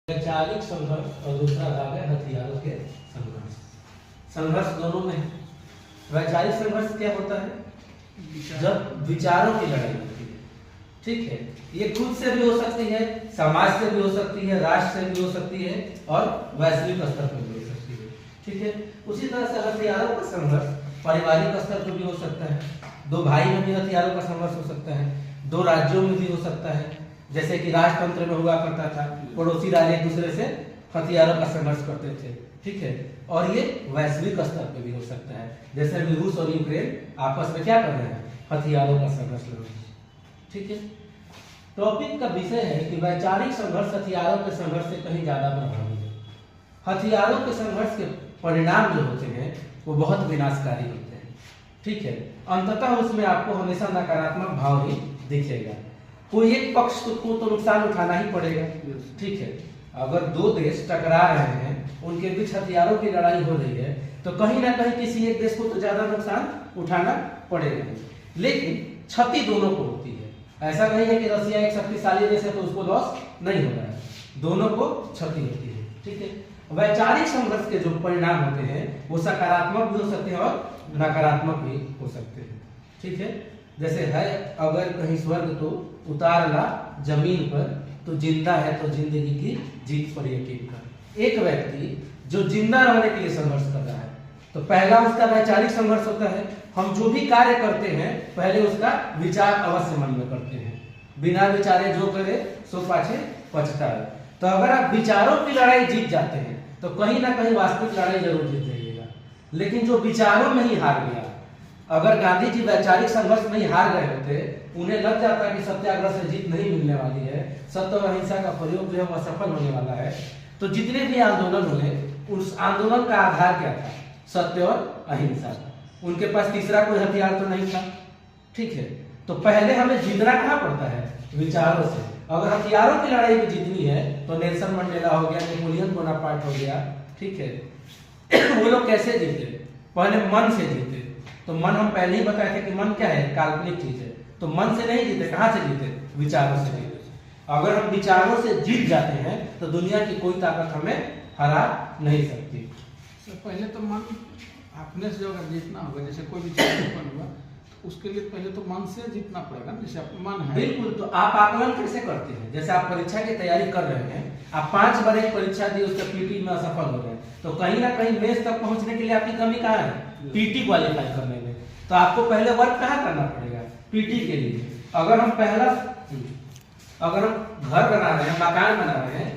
वैचारिक संघर्ष और दूसरा भाग है हथियारों के संघर्ष। संघर्ष दोनों में है। वैचारिक संघर्ष क्या होता है? जब विचारों की लड़ाई होती है, ठीक है। ये खुद से भी हो सकती है, समाज से भी हो सकती है, राष्ट्र से भी हो सकती है और वैश्विक स्तर पर भी हो सकती है, ठीक है। उसी तरह से हथियारों का संघर्ष पारिवारिक स्तर पर भी हो सकता है, दो भाई में भी हथियारों का संघर्ष हो सकता है, दो राज्यों में भी हो सकता है, जैसे कि राजतंत्र में हुआ करता था, पड़ोसी राज्य एक दूसरे से हथियारों का संघर्ष करते थे, ठीक है। और ये वैश्विक स्तर पे भी हो सकता है, जैसे अभी रूस और यूक्रेन आपस में क्या कर रहे हैं? हथियारों का संघर्ष लड़ रहे हैं, ठीक है। टॉपिक का विषय है कि वैचारिक संघर्ष हथियारों के संघर्ष से कहीं ज्यादा प्रभावी है। हथियारों के संघर्ष के परिणाम जो होते हैं वो बहुत विनाशकारी होते हैं, ठीक है। अंततः उसमें आपको हमेशा नकारात्मक भाव ही दिखेगा। कोई एक पक्ष को तो नुकसान उठाना ही पड़ेगा, ठीक है। अगर दो देश टकरा रहे हैं, उनके बीच हथियारों की लड़ाई हो रही है, तो कहीं ना कहीं किसी एक देश को तो ज्यादा नुकसान उठाना पड़ेगा, लेकिन क्षति दोनों को होती है। ऐसा नहीं है कि रसिया एक शक्तिशाली देश है तो उसको लॉस नहीं हो रहा है, दोनों को क्षति होती है, ठीक है। वैचारिक संघर्ष के जो परिणाम होते हैं वो सकारात्मक भी हो सकते हैं और नकारात्मक भी हो सकते हैं, ठीक है। जैसे है, अगर कहीं स्वर्ग तो उतार ला जमीन पर, तो जिंदा है तो जिंदगी की जीत पर यकीन कर। एक व्यक्ति जो जिंदा रहने के लिए संघर्ष कर रहा है, तो पहला उसका वैचारिक संघर्ष होता है। हम जो भी कार्य करते हैं पहले उसका विचार अवश्य मन में करते हैं, बिना विचारे जो करे सो पाछे पछताए। तो अगर आप विचारों की लड़ाई जीत जाते हैं तो कहीं ना कहीं वास्तविक लड़ाई जरूर जीत जाइएगा। लेकिन जो विचारों में ही हार गया, अगर गांधी जी वैचारिक संघर्ष में ही हार गए होते, उन्हें लग जाता कि सत्याग्रह से जीत नहीं मिलने वाली है, सत्य और अहिंसा का प्रयोग जो है वह असफल होने वाला है, तो जितने भी आंदोलन हुए उस आंदोलन का आधार क्या था? सत्य और अहिंसा। उनके पास तीसरा कोई हथियार तो नहीं था, ठीक है। तो पहले हमें जीतना कहाँ पड़ता है? विचारों से। अगर हथियारों की लड़ाई में जीतनी है तो नेल्सन मंडेला हो गया, नेपोलियन बोनापार्ट हो गया, ठीक है। वो लोग कैसे जीते? पहले मन से जीते। तो मन हम पहले ही बताए थे कि मन क्या है? काल्पनिक चीज है। तो मन से नहीं जीते, कहां से जीते? विचारों से जीते। अगर हम विचारों से जीत जाते हैं तो दुनिया की कोई ताकत हमें हरा नहीं सकती। तो पहले तो मन अपने से अगर जीतना होगा, जैसे कोई विचार उत्पन्न हुआ, उसके लिए पहले तो मन से जीतना पड़ेगा। जैसे मन है, बिल्कुल। तो आप आकलन कैसे करते हैं? जैसे आप परीक्षा की तैयारी कर रहे हैं, आप 5 बार एक परीक्षा दी, उसका पीटी में असफल हो गए, तो कहीं ना कहीं मेंस तक पहुंचने के लिए आपकी कमी कहाँ है? पीटी क्वालिफाई करने में। तो आपको पहले वर्क कहाँ करना पड़ेगा? पीटी के लिए। अगर हम घर बना रहे हैं, मकान बना रहे हैं,